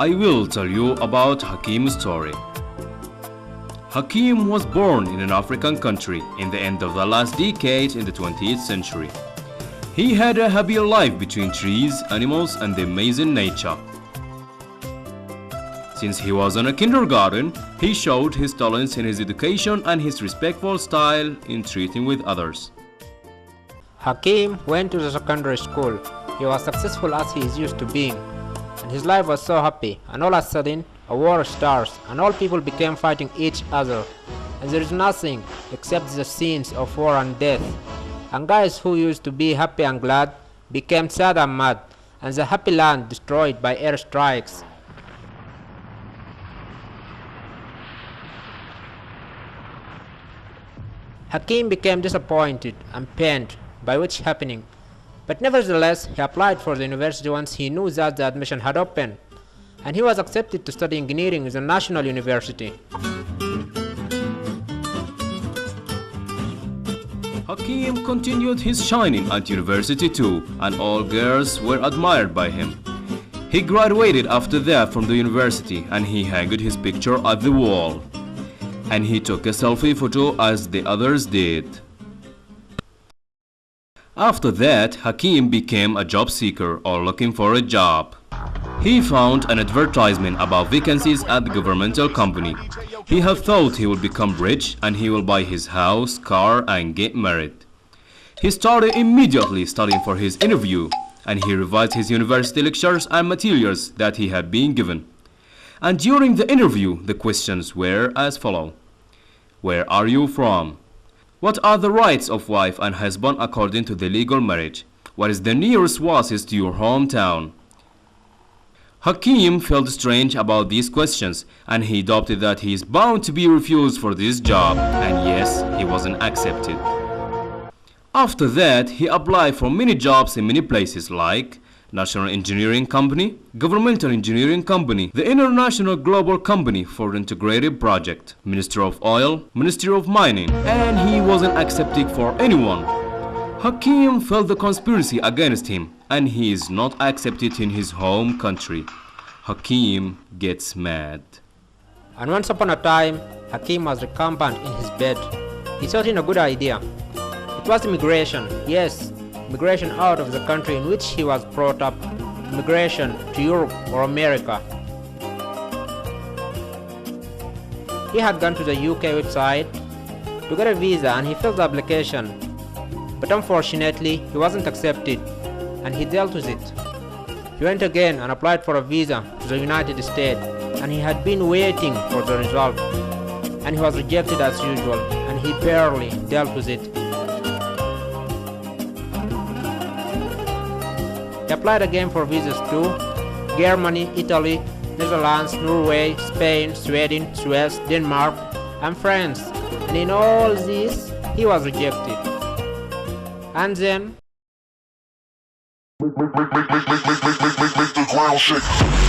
I will tell you about Hakim's story. Hakim was born in an African country in the end of the last decade in the 20th century. He had a happy life between trees, animals, and the amazing nature. Since he was in a kindergarten, he showed his talents in his education and his respectful style in treating with others. Hakim went to the secondary school. He was successful as he is used to being, and his life was so happy, and all of a sudden a war starts and all people became fighting each other, and there is nothing except the scenes of war and death, and guys who used to be happy and glad became sad and mad, and the happy land destroyed by airstrikes. Hakim became disappointed and pained by which happening, but nevertheless he applied for the university once he knew that the admission had opened, and he was accepted to study engineering in the National University. Hakim continued his shining at university too, and all girls were admired by him. He graduated after that from the university, and he hanged his picture at the wall. And he took a selfie photo as the others did. After that, Hakim became a job seeker or looking for a job. He found an advertisement about vacancies at the governmental company. He had thought he would become rich and he will buy his house, car, and get married. He started immediately studying for his interview, and he revised his university lectures and materials that he had been given. And during the interview, the questions were as follows. Where are you from? What are the rights of wife and husband according to the legal marriage? What is the nearest oasis to your hometown? Hakim felt strange about these questions, and he doubted that he is bound to be refused for this job, and yes, he wasn't accepted. After that, he applied for many jobs in many places like National Engineering Company, Governmental Engineering Company, the International Global Company for Integrated Project, Ministry of Oil, Ministry of Mining, and he wasn't accepted for anyone. Hakim felt the conspiracy against him, and he is not accepted in his home country. Hakim gets mad. And once upon a time, Hakim was recumbent in his bed. He thought in a good idea. It was immigration, yes, migration out of the country in which he was brought up, migration to Europe or America. He had gone to the UK website to get a visa and he filled the application, but unfortunately he wasn't accepted and he dealt with it. He went again and applied for a visa to the United States, and he had been waiting for the result, and he was rejected as usual, and he barely dealt with it. He applied again for visas to Germany, Italy, Netherlands, Norway, Spain, Sweden, Suez, Denmark, and France. And in all these, he was rejected. And then make the ground shake.